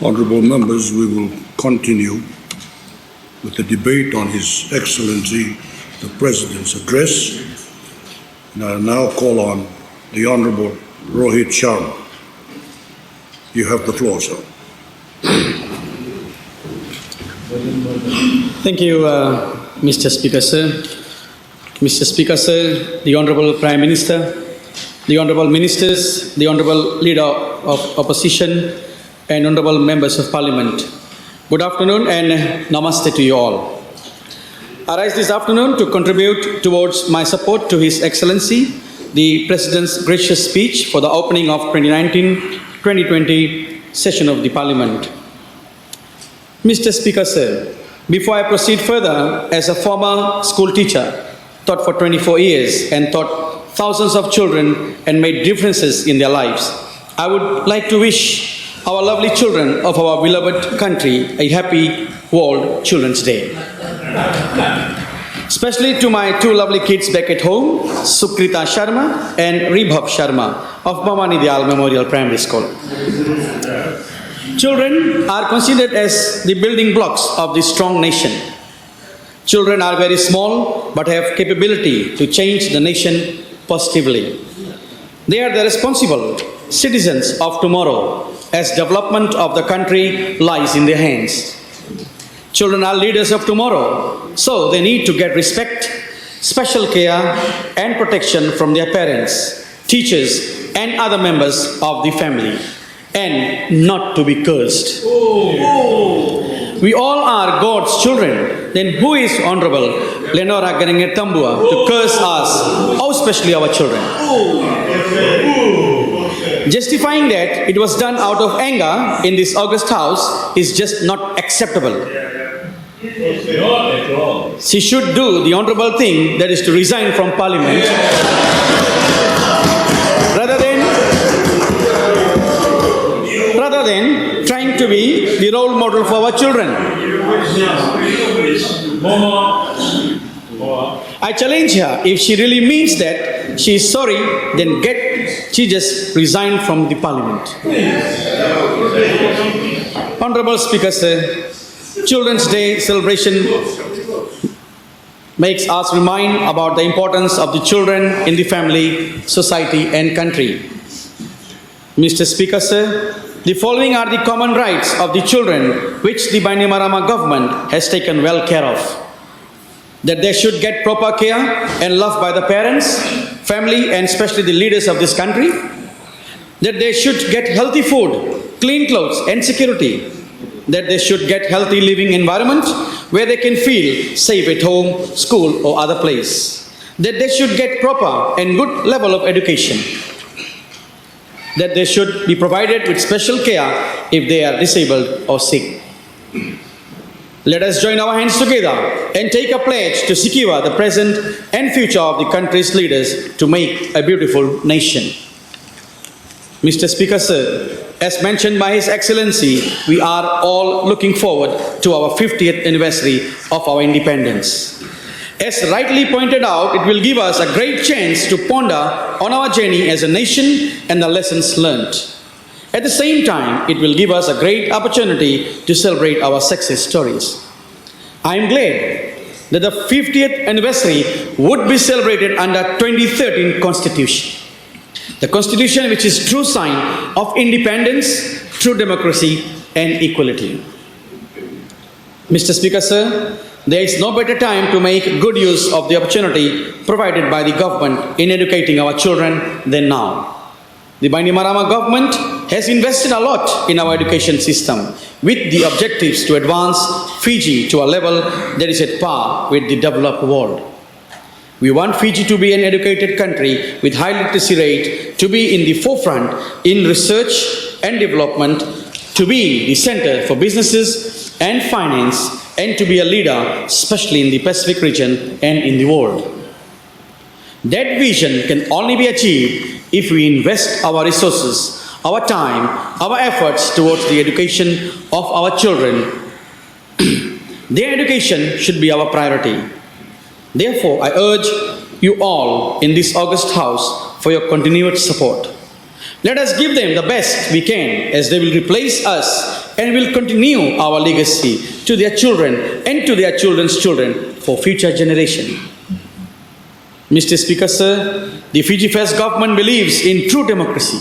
Honourable members, we will continue with the debate on His Excellency the President's address. And I now call on the Honourable Rohit Sharma. You have the floor, sir. Thank you, Mr. Speaker, sir. Mr. Speaker, sir, the Honourable Prime Minister, the Honourable Ministers, the Honourable Leader of Opposition, and Honourable Members of Parliament. Good afternoon and namaste to you all. I rise this afternoon to contribute towards my support to His Excellency, the President's gracious speech for the opening of 2019-2020 session of the Parliament. Mr. Speaker, sir, before I proceed further, as a former school teacher, taught for 24 years and taught thousands of children and made differences in their lives, I would like to wish our lovely children of our beloved country a happy World Children's Day. Especially to my two lovely kids back at home, Sukrita Sharma and Ribhav Sharma of Bhavani Dayal Memorial Primary School. Children are considered as the building blocks of this strong nation. Children are very small but have capability to change the nation positively. They are the responsible citizens of tomorrow, as development of the country lies in their hands. Children are leaders of tomorrow, so they need to get respect, special care and protection from their parents, teachers and other members of the family, and not to be cursed. We all are God's children. Then who is Honorable Lenora Garangetambua to curse us, how especially our children? Justifying that it was done out of anger in this august house is just not acceptable. Not at all. She should do the honorable thing, that is to resign from Parliament, rather than trying to be the role model for our children. I challenge her, if she really means that she is sorry, then she just resigned from the Parliament. Honorable Speaker, sir, Children's Day celebration makes us remind about the importance of the children in the family, society and country. Mr. Speaker, sir, the following are the common rights of the children which the Bainimarama government has taken well care of. That they should get proper care and love by the parents, family and especially the leaders of this country. That they should get healthy food, clean clothes and security. That they should get healthy living environment where they can feel safe at home, school or other place. That they should get proper and good level of education. That they should be provided with special care if they are disabled or sick. Let us join our hands together and take a pledge to secure the present and future of the country's leaders to make a beautiful nation. Mr. Speaker, sir, as mentioned by His Excellency, we are all looking forward to our 50th anniversary of our independence. As rightly pointed out, it will give us a great chance to ponder on our journey as a nation and the lessons learned. At the same time, it will give us a great opportunity to celebrate our success stories. I am glad that the 50th anniversary would be celebrated under 2013 Constitution. The Constitution which is true sign of independence, true democracy and equality. Mr. Speaker, sir, there is no better time to make good use of the opportunity provided by the government in educating our children than now. The Bainimarama government has invested a lot in our education system with the objectives to advance Fiji to a level that is at par with the developed world. We want Fiji to be an educated country with high literacy rate, to be in the forefront in research and development, to be the center for businesses and finance, and to be a leader, especially in the Pacific region and in the world. That vision can only be achieved if we invest our resources, our time, our efforts towards the education of our children. Their education should be our priority. Therefore, I urge you all in this august house for your continued support. Let us give them the best we can, as they will replace us and will continue our legacy to their children and to their children's children for future generations. Mr. Speaker, sir, the Fiji First government believes in true democracy,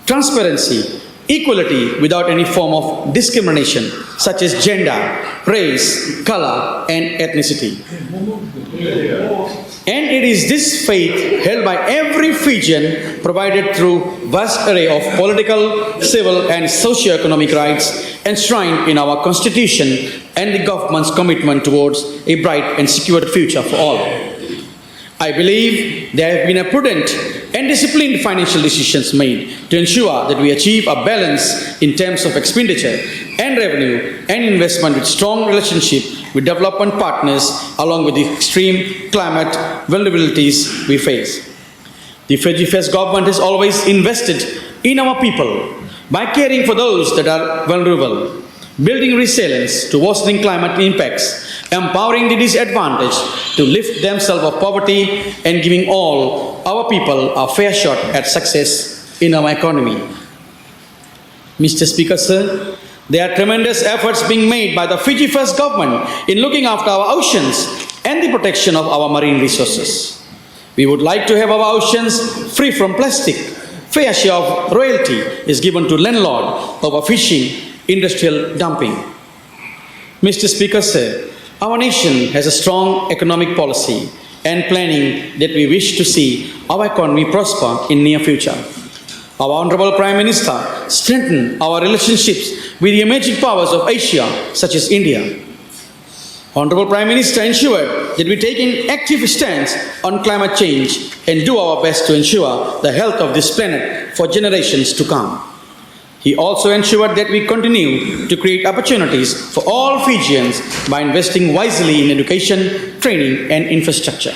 transparency, equality without any form of discrimination such as gender, race, color, and ethnicity. And it is this faith held by every Fijian provided through vast array of political, civil, and socio-economic rights enshrined in our constitution and the government's commitment towards a bright and secure future for all. I believe there have been a prudent and disciplined financial decisions made to ensure that we achieve a balance in terms of expenditure and revenue and investment with strong relationship with development partners along with the extreme climate vulnerabilities we face. The Fiji First government has always invested in our people by caring for those that are vulnerable, building resilience to worsening climate impacts, empowering the disadvantaged to lift themselves of poverty, and giving all our people a fair shot at success in our economy. Mr. Speaker, sir, there are tremendous efforts being made by the Fiji First government in looking after our oceans and the protection of our marine resources. We would like to have our oceans free from plastic. Fair share of royalty is given to landlord over fishing, industrial dumping. Mr. Speaker, sir, our nation has a strong economic policy and planning that we wish to see our economy prosper in near future. Our Honorable Prime Minister strengthened our relationships with the emerging powers of Asia, such as India. Honorable Prime Minister ensured that we take an active stance on climate change and do our best to ensure the health of this planet for generations to come. He also ensured that we continue to create opportunities for all Fijians by investing wisely in education, training, and infrastructure.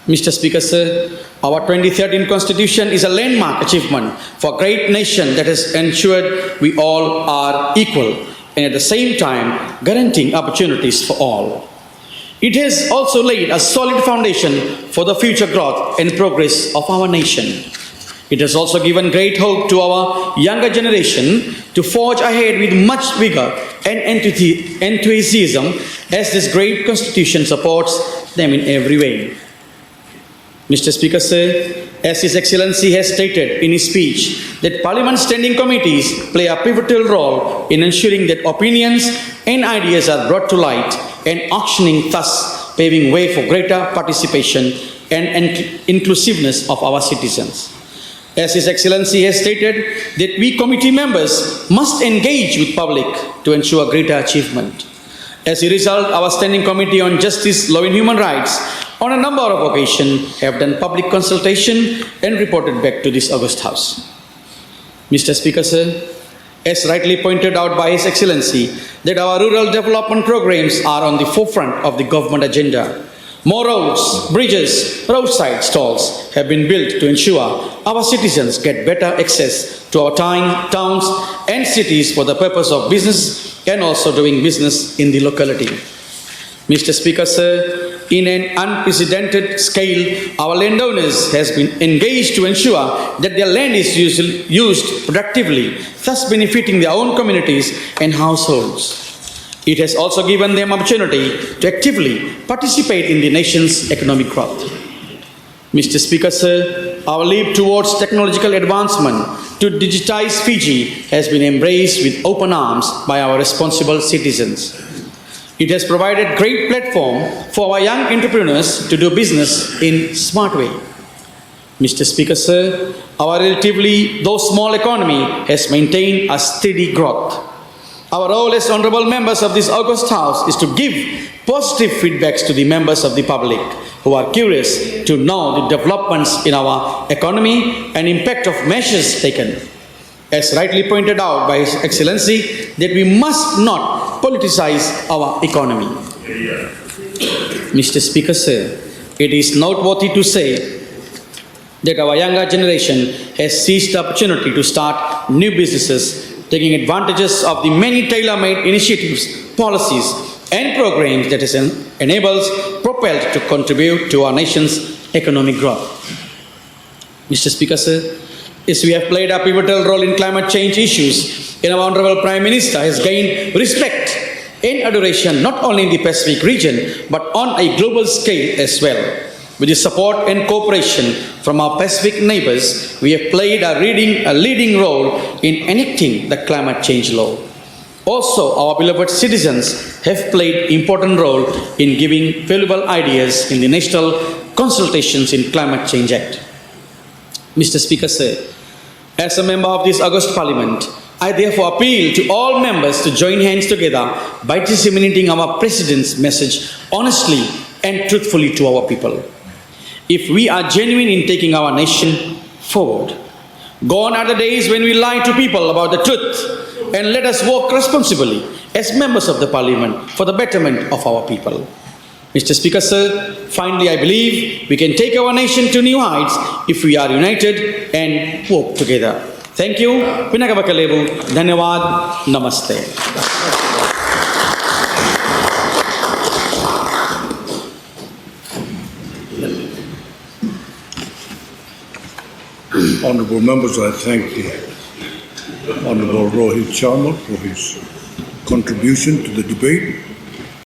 Mr. Speaker, sir, our 2013 Constitution is a landmark achievement for a great nation that has ensured we all are equal and at the same time guaranteeing opportunities for all. It has also laid a solid foundation for the future growth and progress of our nation. It has also given great hope to our younger generation to forge ahead with much vigor and enthusiasm as this great Constitution supports them in every way. Mr. Speaker, sir, as His Excellency has stated in his speech that Parliament Standing Committees play a pivotal role in ensuring that opinions and ideas are brought to light and auctioning, thus paving way for greater participation and inclusiveness of our citizens. As His Excellency has stated that we committee members must engage with public to ensure greater achievement. As a result, our Standing Committee on Justice, Law and Human Rights on a number of occasions have done public consultation and reported back to this August House. Mr. Speaker, sir, as rightly pointed out by His Excellency, that our rural development programs are on the forefront of the government agenda. More roads, bridges, roadside stalls have been built to ensure our citizens get better access to our towns and cities for the purpose of business and also doing business in the locality. Mr. Speaker, sir, in an unprecedented scale, our landowners has been engaged to ensure that their land is used productively, thus benefiting their own communities and households. It has also given them opportunity to actively participate in the nation's economic growth. Mr. Speaker, sir, our leap towards technological advancement to digitize Fiji has been embraced with open arms by our responsible citizens. It has provided great platform for our young entrepreneurs to do business in smart way. Mr. Speaker, sir, our relatively though small economy has maintained a steady growth. Our role as honorable members of this August House is to give positive feedbacks to the members of the public who are curious to know the developments in our economy and impact of measures taken. As rightly pointed out by His Excellency, that we must not politicize our economy. Mr. Speaker, sir, it is noteworthy to say that our younger generation has seized the opportunity to start new businesses, taking advantages of the many tailor-made initiatives, policies, and programs that enables propelled to contribute to our nation's economic growth. Mr. Speaker, sir, as we have played a pivotal role in climate change issues And our Honorable Prime Minister has gained respect and adoration not only in the Pacific region but on a global scale as well. With the support and cooperation from our Pacific neighbors, we have played a leading role in enacting the climate change law. Also, our beloved citizens have played important role in giving valuable ideas in the national consultations in Climate Change Act. Mr. Speaker, sir, as a member of this August Parliament, I therefore appeal to all members to join hands together by disseminating our President's message honestly and truthfully to our people. If we are genuine in taking our nation forward, gone are the days when we lie to people about the truth, and let us work responsibly as members of the Parliament for the betterment of our people. Mr. Speaker, sir, finally I believe we can take our nation to new heights if we are united and work together. Thank you. Pinagabakalebu. Dhanyawad. Namaste. Honourable members, I thank the Honourable Rohit Sharma for his contribution to the debate.